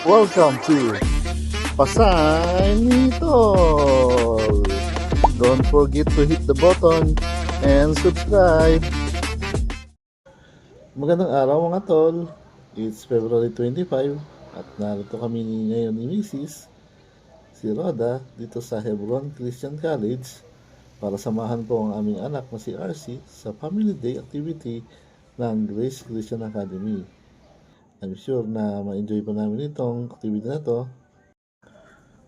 Welcome to Pasay Nitol. Don't forget to hit the button and subscribe. Magandang araw mga tol. It's February 25 at narito kami ngayon ni Mrs. si Roda dito sa Hebron Christian College para samahan po ang aming anak na si RC sa Family Day activity ng Grace Christian Academy. I'm sure na ma-enjoy pa namin itong activity na to.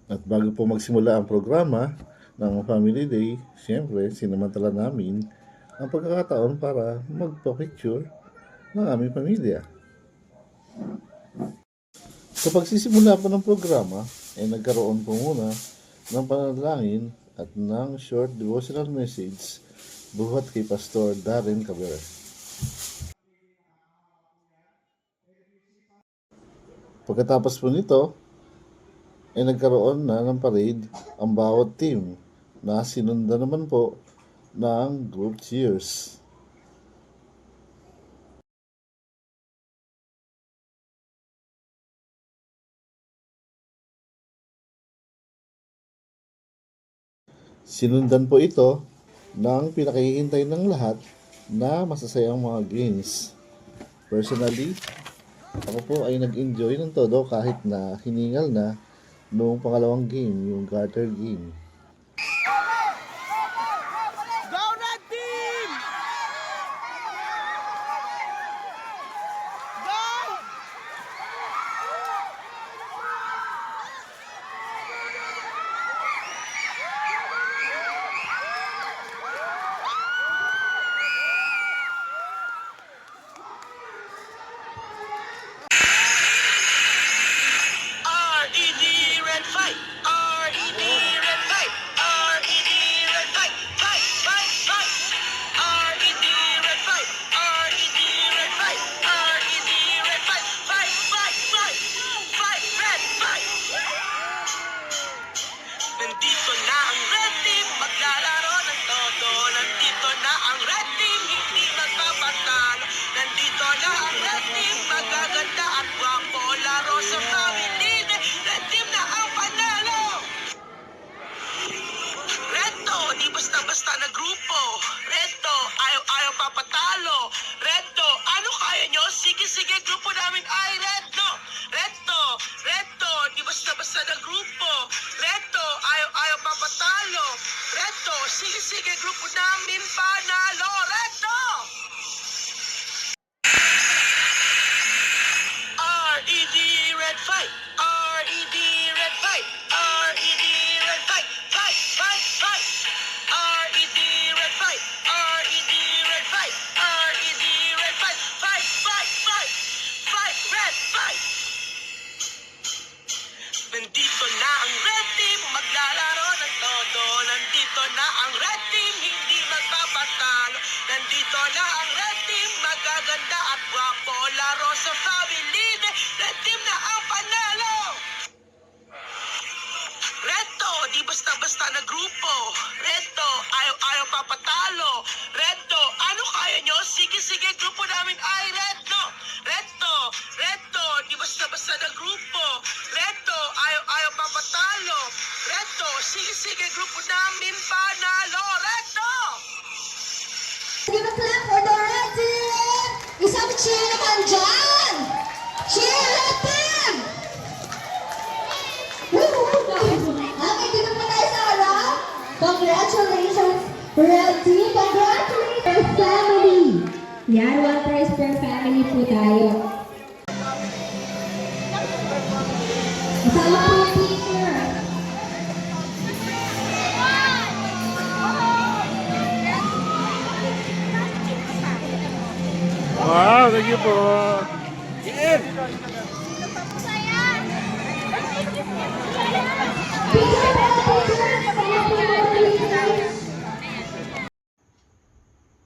At bago po magsimula ang programa ng Family Day, siyempre sinamantala namin ang pagkakataon para magpa-picture ng aming pamilya. Sa pagsisimula po ng programa, ay nagkaroon po muna ng panalangin at ng short devotional message buhat kay Pastor Darren Caber. Pagkatapos po nito, ay nagkaroon na ng parade ang bawat team na sinundan naman po ng group cheers. Sinundan po ito ng pinakihintay ng lahat na masasayang mga games. Personally, ako po ay nag-enjoy ng todo kahit na hiningal na noong pangalawang game, yung garter game. Go Red Team! Go! R.E.D. Red Fight! R.E.D. Red Fight! R.E.D. Red Fight! Fight! Fight! Fight! R.E.D. Red Fight! R.E.D. Red Fight! R.E.D. Red Fight! Fight! Fight! Fight! Fight! Red Fight! Nandito na ang Red Team, maglalaro ng todo. Nandito na ang Red Team, hindi magpapatalo. Nandito na ang Red Team, magaganda at guwapo. Laro sa family, Red Team na ang panalo. Reto, di basta-basta na grupo. Reto, ayaw-ayaw papatalo. Reto, ano kaya nyo? Sige-sige, grupo namin ay Reto. Reto, di basta-basta na grupo. Reto, ayaw-ayaw papatalo. Reto, sige-sige, grupo namin panalo. Reto! R.E.D. Red Fight! R.E.D. Red Fight! R.E.D. Red Fight! Fight! Fight! Fight! R.E.D. Red Fight! R.E.D. Red Fight! R.E.D. Red Fight! Fight! Fight! Fight! Fight! Red Fight! Nandito na ang Red Team, maglalaro ng todo. Nandito na ang Red Team, hindi magpapatalo. Nandito na ang Red Team, magaganda at guwapo. Laro sa family, Red Team na ang panalo. Reto, di basta-basta na grupo. Reto, ayaw-ayaw papatalo. Reto, ano kaya nyo? Sige-sige, grupo namin ay Reto. Reto, di basta-basta na grupo. Reto, ayaw-ayaw papatalo. Reto, sige-sige, grupo namin panalo. Reto! Give a clap for the Red Team! Isang cheer naman dyan! Cheer Red Team! Okay, dito po tayo sa harap. Congratulations, Red Team! Congratulations, per family! Yan, one prize per family po tayo. Kasama po yung teacher. Wow, thank you po.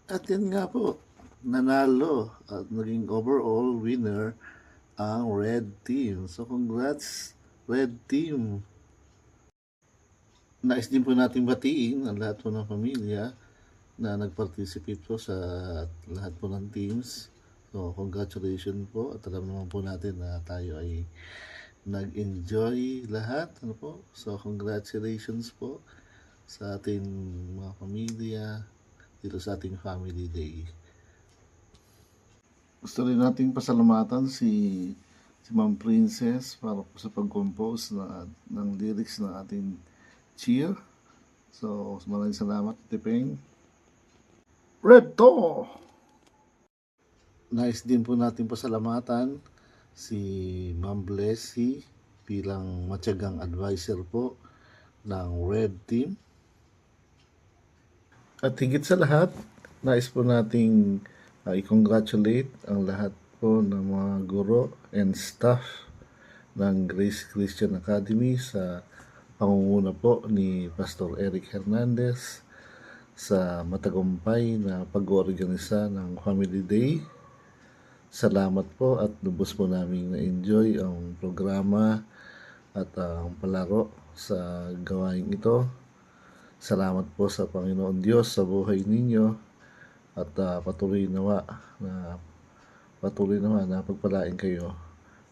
At yan nga po, nanalo at naging overall winner ang Red Team. So congrats, Red Team. Nais din po natin batiin ang lahat po ng pamilya na nag-participate po sa lahat po ng teams. So congratulations po at alam naman po natin na tayo ay nag-enjoy lahat. Ano po? So, congratulations po sa ating mga pamilya dito sa ating Family Day. Gusto rin nating pasalamatan si Ma'am Princess para po sa pag-compose ng lyrics ng ating cheer. So, maraming salamat, Tipeng. Red to! Nice din po natin pasalamatan si Ma'am Blessy bilang matyagang advisor po ng Red Team. At higit sa lahat, nais po nating i-congratulate ang lahat po ng mga guro and staff ng Grace Christian Academy sa pangunguna po ni Pastor Eric Hernandez sa matagumpay na pag-organisa ng Family Day. Salamat po at lubos po namin na-enjoy ang programa at ang palaro sa gawain ito. Salamat po sa Panginoon Diyos sa buhay ninyo at patuloy nawa na pagpalain kayo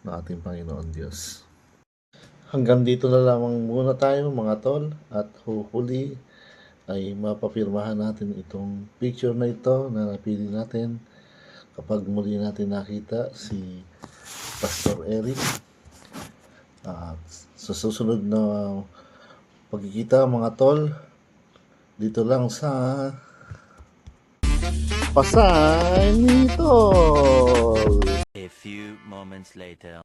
ng ating Panginoon Diyos. Hanggang dito na lamang muna tayo mga tol at hopefully ay mapapirmahan natin itong picture na ito na napili natin kapag muli natin nakita si Pastor Eric. At sa susunod na pagkikita mga tol, dito lang sa Pasay ni Tol. A few moments later.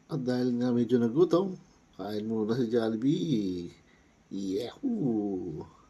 At dahil nga medyo nagutom, kain muna si Jollibee. Yahoo!